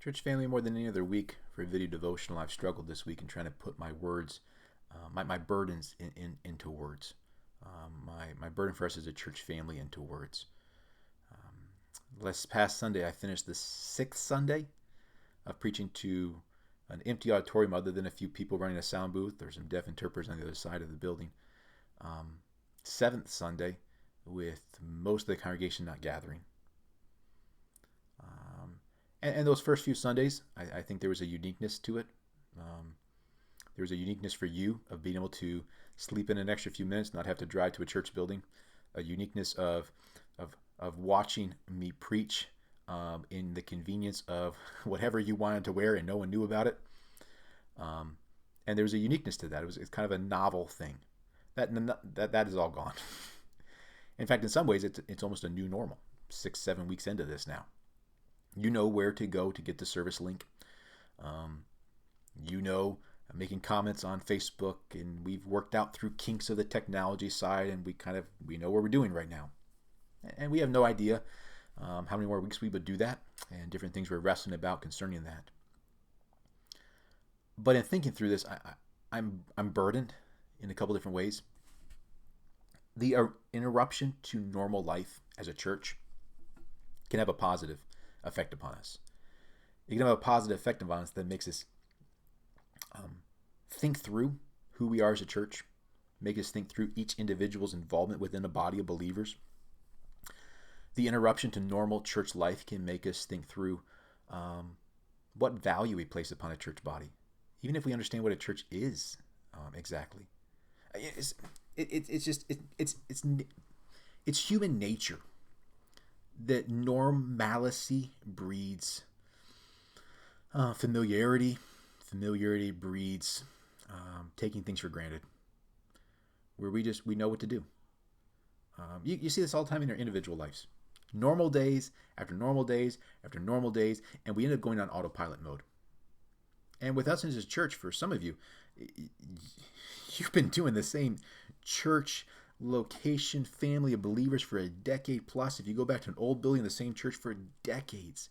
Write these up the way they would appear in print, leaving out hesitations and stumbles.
Church family, more than any other week for a video devotional, I've struggled this week in trying to put my words, my burdens into words. My burden for us as a church family into words. Last past Sunday, I finished the sixth Sunday of preaching to an empty auditorium other than a few people running a sound booth. There's some deaf interpreters on the other side of the building. Seventh Sunday with most of the congregation not gathering. And those first few Sundays, I think there was a uniqueness to it. There was a uniqueness for you of being able to sleep in an extra few minutes, not have to drive to a church building. A uniqueness of watching me preach in the convenience of whatever you wanted to wear and no one knew about it. And there was a uniqueness to that. It's kind of a novel thing. That is all gone. In fact, in some ways, it's almost a new normal. 6-7 weeks into this now. You know where to go to get the service link. I'm making comments on Facebook, and we've worked out through kinks of the technology side, and we know what we're doing right now. And we have no idea how many more weeks we would do that, and different things we're wrestling about concerning that. But in thinking through this, I'm burdened in a couple different ways. The interruption to normal life as a church can have a positive effect upon us. It can have a positive effect upon us that makes us think through who we are as a church, make us think through each individual's involvement within a body of believers. The interruption to normal church life can make us think through what value we place upon a church body, even if we understand what a church is exactly. It's human nature that normalcy breeds familiarity. Familiarity breeds taking things for granted, where we know what to do. You see this all the time in our individual lives. Normal days after normal days after normal days, and we end up going on autopilot mode. And with us as a church, for some of you, you've been doing the same church location family of believers for a decade plus. If you go back to an old building, the same church for decades.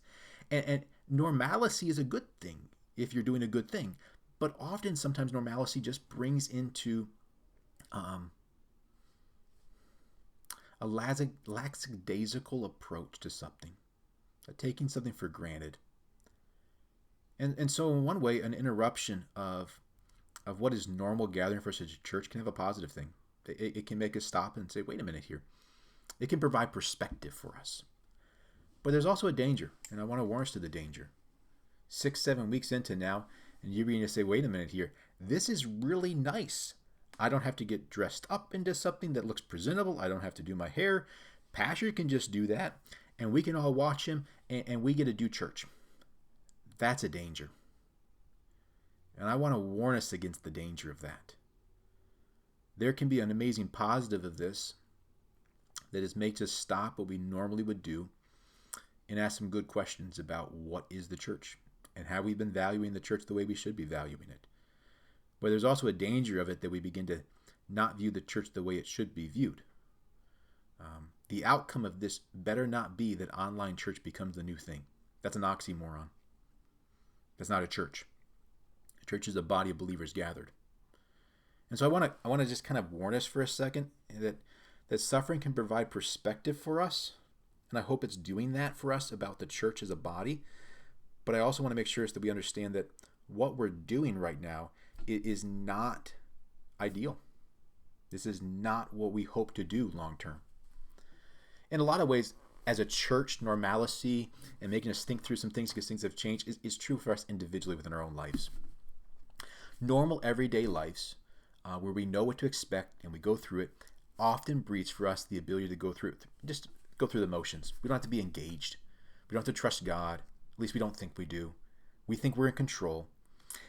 And normalcy is a good thing if you're doing a good thing. But often, sometimes normalcy just brings into a lackadaisical approach to something, taking something for granted. And so in one way, an interruption of what is normal gathering for such a church can have a positive thing. It can make us stop and say, wait a minute here. It can provide perspective for us. But there's also a danger, and I want to warn us to the danger. 6-7 weeks into now, and you're beginning to say, wait a minute here. This is really nice. I don't have to get dressed up into something that looks presentable. I don't have to do my hair. Pastor can just do that, and we can all watch him, and we get to do church. That's a danger. And I want to warn us against the danger of that. There can be an amazing positive of this that makes us stop what we normally would do and ask some good questions about what is the church and have we been valuing the church the way we should be valuing it. But there's also a danger of it that we begin to not view the church the way it should be viewed. The outcome of this better not be that online church becomes the new thing. That's an oxymoron. That's not a church. A church is a body of believers gathered. And so I want to just kind of warn us for a second that suffering can provide perspective for us, and I hope it's doing that for us about the church as a body. But I also want to make sure that we understand that what we're doing right now is not ideal. This is not what we hope to do long term. In a lot of ways, as a church, normalcy and making us think through some things because things have changed is true for us individually within our own lives. Normal everyday lives, where we know what to expect and we go through it, often breeds for us the ability to go through it. Just go through the motions. We don't have to be engaged. We don't have to trust God. At least we don't think we do. We think we're in control.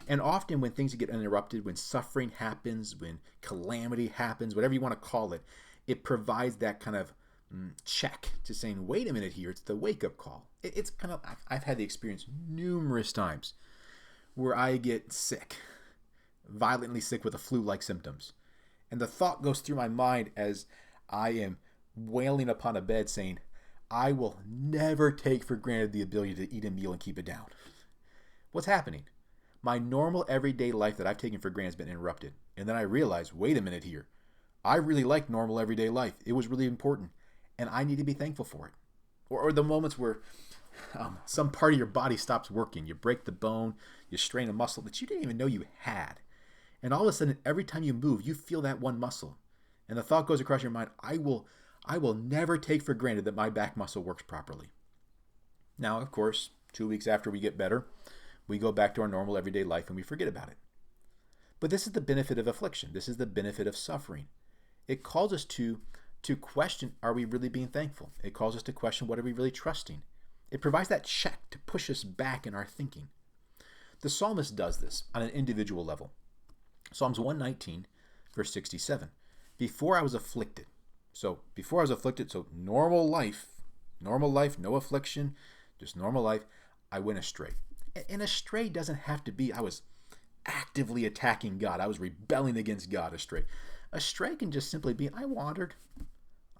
And often when things get interrupted, when suffering happens, when calamity happens, whatever you want to call it, it provides that kind of check to saying, wait a minute here, it's the wake-up call. It's kind of, I've had the experience numerous times where I get sick, violently sick with a flu-like symptoms. And the thought goes through my mind as I am wailing upon a bed saying, I will never take for granted the ability to eat a meal and keep it down. What's happening? My normal everyday life that I've taken for granted has been interrupted. And then I realized, wait a minute here. I really like normal everyday life. It was really important. And I need to be thankful for it. Or the moments where some part of your body stops working. You break the bone, you strain a muscle that you didn't even know you had. And all of a sudden, every time you move, you feel that one muscle. And the thought goes across your mind, I will never take for granted that my back muscle works properly. Now, of course, 2 weeks after we get better, we go back to our normal everyday life and we forget about it. But this is the benefit of affliction. This is the benefit of suffering. It calls us to question, are we really being thankful? It calls us to question, what are we really trusting? It provides that check to push us back in our thinking. The psalmist does this on an individual level. Psalms 119, verse 67. Before I was afflicted. So normal life, no affliction, just normal life, I went astray. And astray doesn't have to be I was actively attacking God. I was rebelling against God astray. Astray can just simply be I wandered.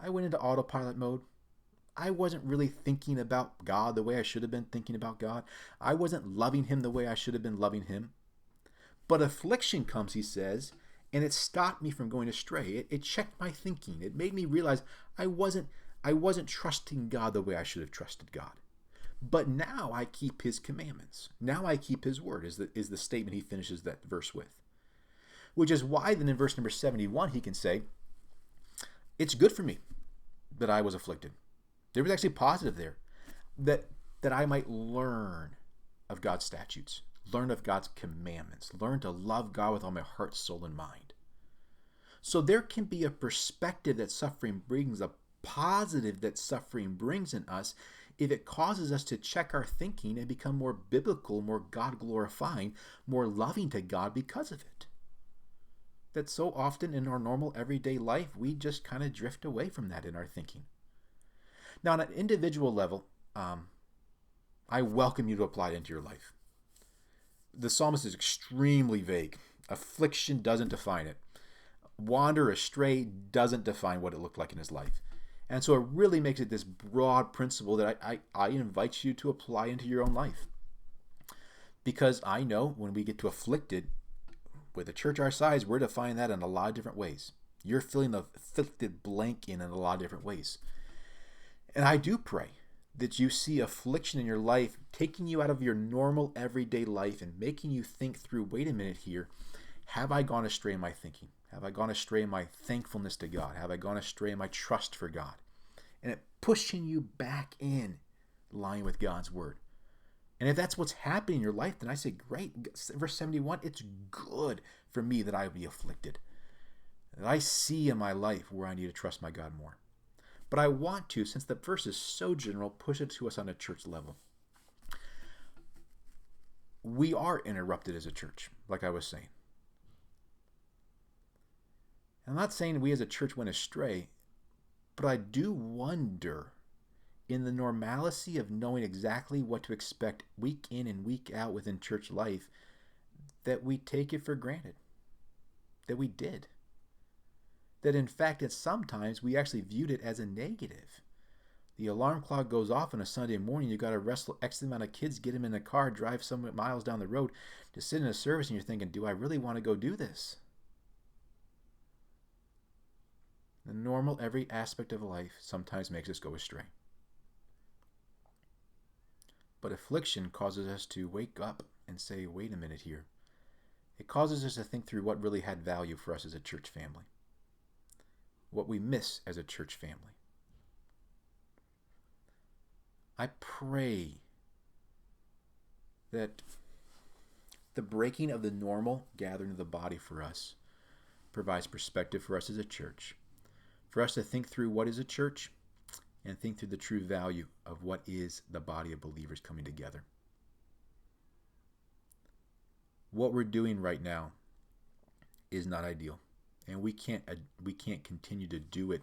I went into autopilot mode. I wasn't really thinking about God the way I should have been thinking about God. I wasn't loving him the way I should have been loving him. But affliction comes, he says, and it stopped me from going astray. It checked my thinking. It made me realize I wasn't trusting God the way I should have trusted God. But now I keep his commandments. Now I keep his word, is the statement he finishes that verse with. Which is why then in verse number 71 he can say, it's good for me that I was afflicted. There was actually positive there. That I might learn of God's statutes, learn of God's commandments, learn to love God with all my heart, soul, and mind. So there can be a perspective that suffering brings, a positive that suffering brings in us, if it causes us to check our thinking and become more biblical, more God-glorifying, more loving to God because of it. That so often in our normal everyday life, we just kind of drift away from that in our thinking. Now, on an individual level, I welcome you to apply it into your life. The psalmist is extremely vague. Affliction doesn't define it. Wander astray doesn't define what it looked like in his life. And so it really makes it this broad principle that I invite you to apply into your own life. Because I know when we get to afflicted, with a church our size, we're defining that in a lot of different ways. You're filling the afflicted blank in a lot of different ways. And I do pray that you see affliction in your life taking you out of your normal everyday life and making you think through, wait a minute here, have I gone astray in my thinking? Have I gone astray in my thankfulness to God? Have I gone astray in my trust for God? And it pushing you back in line with God's word. And if that's what's happening in your life, then I say, great. Verse 71, it's good for me that I be afflicted. That I see in my life where I need to trust my God more. But I want to, since the verse is so general, push it to us on a church level. We are interrupted as a church, like I was saying. I'm not saying we as a church went astray, but I do wonder, in the normalcy of knowing exactly what to expect week in and week out within church life, that we take it for granted. That we did. That in fact, at sometimes we actually viewed it as a negative. The alarm clock goes off on a Sunday morning, you got to wrestle X amount of kids, get them in a car, drive some miles down the road to sit in a service, and you're thinking, do I really want to go do this? The normal, every aspect of life sometimes makes us go astray. But affliction causes us to wake up and say, wait a minute here. It causes us to think through what really had value for us as a church family. What we miss as a church family. I pray that the breaking of the normal gathering of the body for us provides perspective for us as a church. For us to think through what is a church and think through the true value of what is the body of believers coming together. What we're doing right now is not ideal, and we can't continue to do it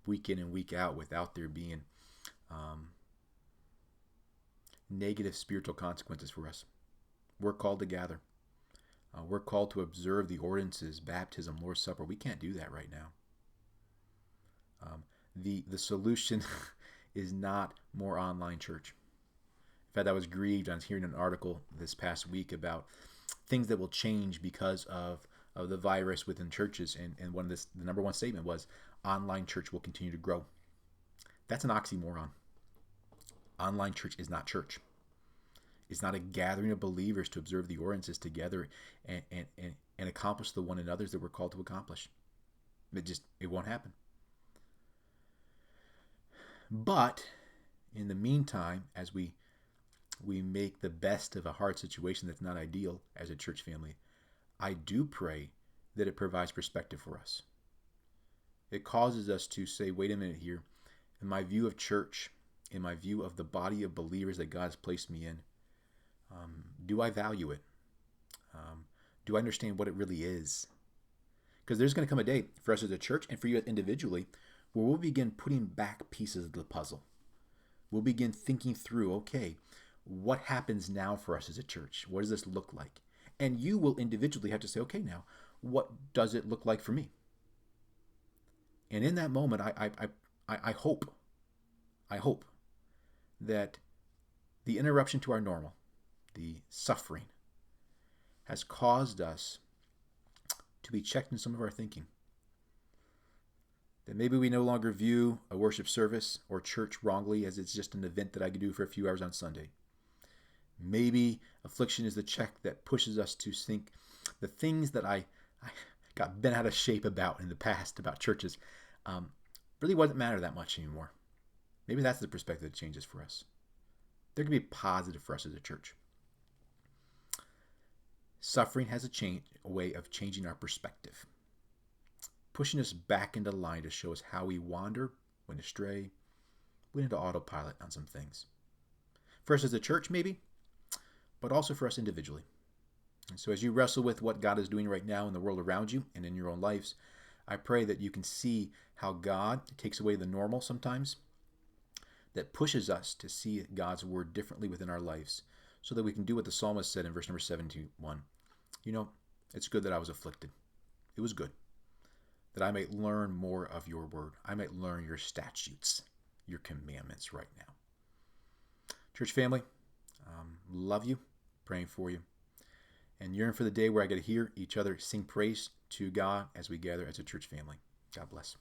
week in and week out without there being negative spiritual consequences for us. We're called to gather. We're called to observe the ordinances, baptism, Lord's Supper. We can't do that right now. The solution is not more online church. In fact, I was grieved. I was hearing an article this past week about things that will change because of the virus within churches. And the number one statement was online church will continue to grow. That's an oxymoron. Online church is not church. It's not a gathering of believers to observe the ordinances together and accomplish the one another's that we're called to accomplish. It won't happen. But in the meantime, as we make the best of a hard situation that's not ideal as a church family, I do pray that it provides perspective for us. It causes us to say, wait a minute here, in my view of church, in my view of the body of believers that God has placed me in, do I value it? Do I understand what it really is? Because there's going to come a day for us as a church and for you individually where we'll begin putting back pieces of the puzzle. We'll begin thinking through, okay, what happens now for us as a church? What does this look like? And you will individually have to say, okay, now, what does it look like for me? And in that moment, I hope that the interruption to our normal, the suffering, has caused us to be checked in some of our thinking. That maybe we no longer view a worship service or church wrongly as it's just an event that I could do for a few hours on Sunday. Maybe affliction is the check that pushes us to think the things that I got bent out of shape about in the past about churches really doesn't matter that much anymore. Maybe that's the perspective that changes for us. There can be positive for us as a church. Suffering has a way of changing our perspective, pushing us back into line to show us how we wander, went astray, went into autopilot on some things. For us as a church, maybe, but also for us individually. And so as you wrestle with what God is doing right now in the world around you and in your own lives, I pray that you can see how God takes away the normal sometimes, that pushes us to see God's word differently within our lives, so that we can do what the psalmist said in verse number 71. It's good that I was afflicted. It was good that I might learn more of your word. I might learn your statutes, your commandments right now. Church family, love you, praying for you, and yearn for the day where I get to hear each other sing praise to God as we gather as a church family. God bless.